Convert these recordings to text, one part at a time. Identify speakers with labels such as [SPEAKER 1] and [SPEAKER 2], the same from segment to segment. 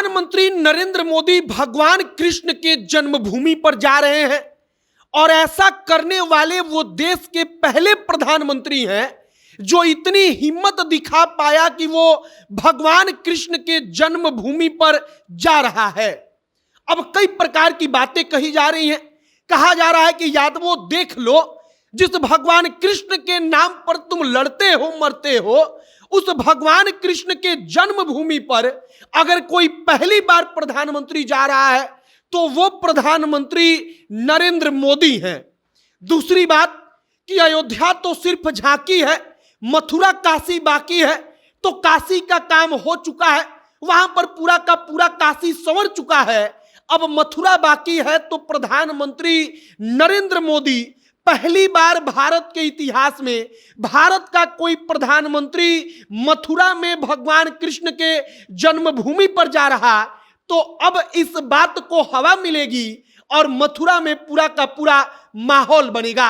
[SPEAKER 1] प्रधानमंत्री नरेंद्र मोदी भगवान कृष्ण के जन्मभूमि पर जा रहे हैं और ऐसा करने वाले वो देश के पहले प्रधानमंत्री हैं जो इतनी हिम्मत दिखा पाया कि वो भगवान कृष्ण के जन्मभूमि पर जा रहा है। अब कई प्रकार की बातें कही जा रही हैं। कहा जा रहा है कि यादवों देख लो, जिस भगवान कृष्ण के नाम पर तुम लड़ते हो मरते हो, उस भगवान कृष्ण के जन्मभूमि पर अगर कोई पहली बार प्रधानमंत्री जा रहा है तो वो प्रधानमंत्री नरेंद्र मोदी हैं। दूसरी बात कि अयोध्या तो सिर्फ झांकी है, मथुरा काशी बाकी है। तो काशी का काम हो चुका है, वहां पर पूरा का पूरा काशी संवर चुका है, अब मथुरा बाकी है। तो प्रधानमंत्री नरेंद्र मोदी पहली बार भारत के इतिहास में भारत का कोई प्रधानमंत्री मथुरा में भगवान कृष्ण के जन्मभूमि पर जा रहा, तो अब इस बात को हवा मिलेगी और मथुरा में पूरा का पूरा माहौल बनेगा।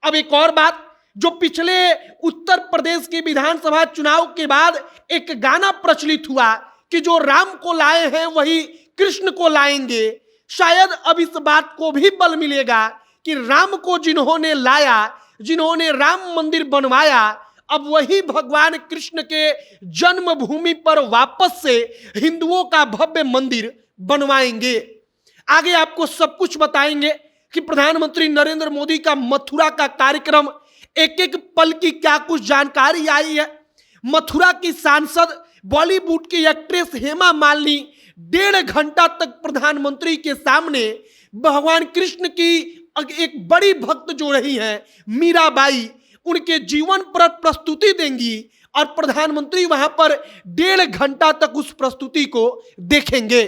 [SPEAKER 1] अब एक और बात, जो पिछले उत्तर प्रदेश के विधानसभा चुनाव के बाद एक गाना प्रचलित हुआ कि जो राम को लाए हैं वही कृष्ण को लाएंगे, शायद अब इस बात को भी बल मिलेगा कि राम को जिन्होंने लाया, जिन्होंने राम मंदिर बनवाया, अब वही भगवान कृष्ण के जन्मभूमि पर वापस से हिंदुओं का भव्य मंदिर बनवाएंगे। आगे आपको सब कुछ बताएंगे कि प्रधानमंत्री नरेंद्र मोदी का मथुरा का कार्यक्रम, एक एक पल की क्या कुछ जानकारी आई है। मथुरा की सांसद बॉलीवुड की एक्ट्रेस हेमा मालिनी 1.5 घंटा तक प्रधानमंत्री के सामने भगवान कृष्ण की एक बड़ी भक्त जो रही हैं मीराबाई, उनके जीवन पर प्रस्तुति देंगी और प्रधानमंत्री वहां पर 1.5 घंटा तक उस प्रस्तुति को देखेंगे।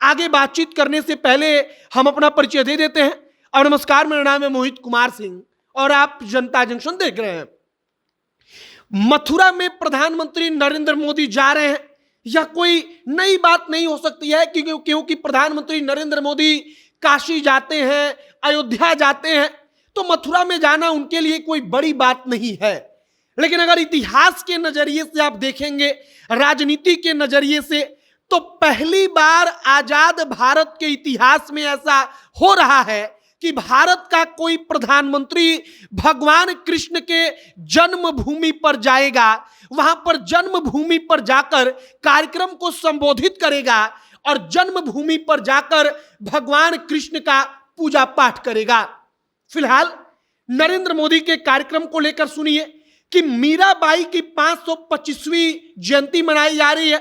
[SPEAKER 1] आगे बातचीत करने से पहले हम अपना परिचय दे देते हैं। और नमस्कार, मेरा नाम है मोहित कुमार सिंह और आप जनता जंक्शन देख रहे हैं। मथुरा में प्रधानमंत्री नरेंद्र मोदी जा रहे हैं, यह कोई नई बात नहीं हो सकती है क्योंकि प्रधानमंत्री नरेंद्र मोदी काशी जाते हैं, अयोध्या जाते हैं, तो मथुरा में जाना उनके लिए कोई बड़ी बात नहीं है। लेकिन अगर इतिहास के नजरिए से आप देखेंगे, राजनीति के नजरिए से, तो पहली बार आजाद भारत के इतिहास में ऐसा हो रहा है कि भारत का कोई प्रधानमंत्री भगवान कृष्ण के जन्मभूमि पर जाएगा, वहां पर जन्मभूमि पर जाकर कार्यक्रम को संबोधित करेगा और जन्मभूमि पर जाकर भगवान कृष्ण का पूजा पाठ करेगा। फिलहाल नरेंद्र मोदी के कार्यक्रम को लेकर सुनिए कि मीराबाई की 525वीं जयंती मनाई जा रही है।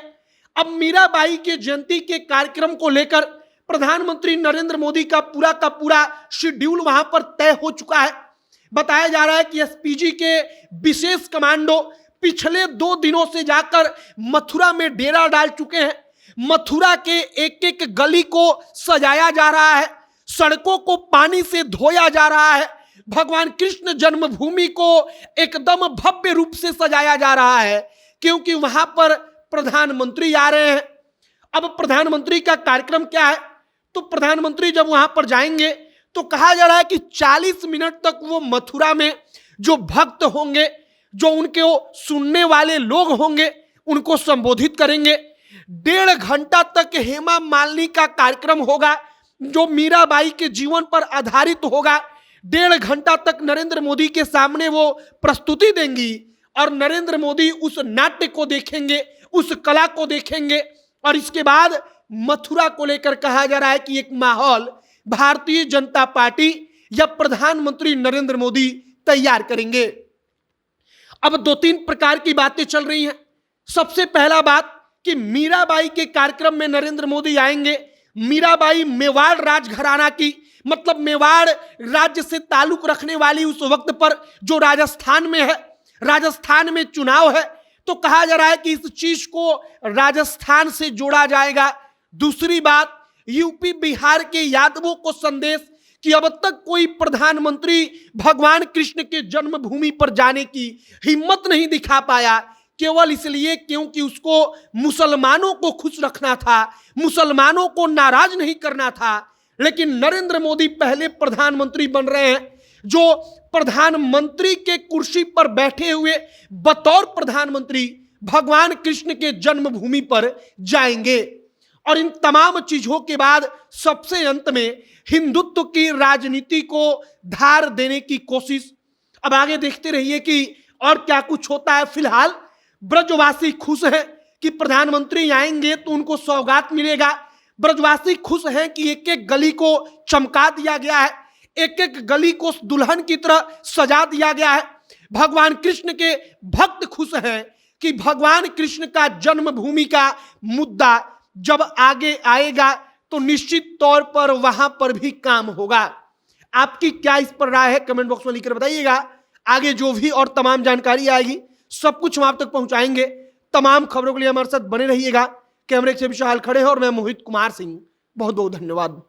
[SPEAKER 1] अब मीराबाई के जयंती के कार्यक्रम को लेकर प्रधानमंत्री नरेंद्र मोदी का पूरा शेड्यूल वहां पर तय हो चुका है। बताया जा रहा है कि एसपीजी के विशेष कमांडो पिछले 2 दिनों से जाकर मथुरा में डेरा डाल चुके हैं। मथुरा के एक एक गली को सजाया जा रहा है, सड़कों को पानी से धोया जा रहा है, भगवान कृष्ण जन्मभूमि को एकदम भव्य रूप से सजाया जा रहा है, क्योंकि वहां पर प्रधानमंत्री आ रहे हैं। अब प्रधानमंत्री का कार्यक्रम क्या है, तो प्रधानमंत्री जब वहां पर जाएंगे तो कहा जा रहा है कि 40 मिनट तक वो मथुरा में जो भक्त होंगे, जो उनके सुनने वाले लोग होंगे, उनको संबोधित करेंगे। 1.5 घंटा तक हेमा मालिनी का कार्यक्रम होगा जो मीराबाई के जीवन पर आधारित होगा। 1.5 घंटा तक नरेंद्र मोदी के सामने वो प्रस्तुति देंगी और नरेंद्र मोदी उस नाट्य को देखेंगे, उस कला को देखेंगे और इसके बाद मथुरा को लेकर कहा जा रहा है कि एक माहौल भारतीय जनता पार्टी या प्रधानमंत्री नरेंद्र मोदी तैयार करेंगे। अब 2-3 प्रकार की बातें चल रही हैं। सबसे पहला बात कि मीराबाई के कार्यक्रम में नरेंद्र मोदी आएंगे। मीराबाई मेवाड़ राजघराना की, मतलब मेवाड़ राज्य से ताल्लुक रखने वाली, उस वक्त पर जो राजस्थान में है, राजस्थान में चुनाव है, तो कहा जा रहा है कि इस चीज को राजस्थान से जोड़ा जाएगा। दूसरी बात, यूपी बिहार के यादवों को संदेश कि अब तक कोई प्रधानमंत्री भगवान कृष्ण के जन्मभूमि पर जाने की हिम्मत नहीं दिखा पाया, केवल इसलिए क्योंकि उसको मुसलमानों को खुश रखना था, मुसलमानों को नाराज नहीं करना था। लेकिन नरेंद्र मोदी पहले प्रधानमंत्री बन रहे हैं जो प्रधानमंत्री के कुर्सी पर बैठे हुए बतौर प्रधानमंत्री भगवान कृष्ण के जन्मभूमि पर जाएंगे। और इन तमाम चीजों के बाद सबसे अंत में हिंदुत्व की राजनीति को धार देने की कोशिश। अब आगे देखते रहिए कि और क्या कुछ होता है। फिलहाल ब्रजवासी खुश हैं कि प्रधानमंत्री आएंगे तो उनको सौगात मिलेगा। ब्रजवासी खुश हैं कि एक एक गली को चमका दिया गया है, एक एक गली को दुल्हन की तरह सजा दिया गया है। भगवान कृष्ण के भक्त खुश हैं कि भगवान कृष्ण का जन्मभूमि का मुद्दा जब आगे आएगा तो निश्चित तौर पर वहां पर भी काम होगा। आपकी क्या इस पर राय है, कमेंट बॉक्स में लिखकर बताइएगा। आगे जो भी और तमाम जानकारी आएगी सब कुछ हम आप तक पहुंचाएंगे। तमाम खबरों के लिए हमारे साथ बने रहिएगा। कैमरे से विशाल खड़े हैं और मैं मोहित कुमार सिंह। बहुत बहुत धन्यवाद।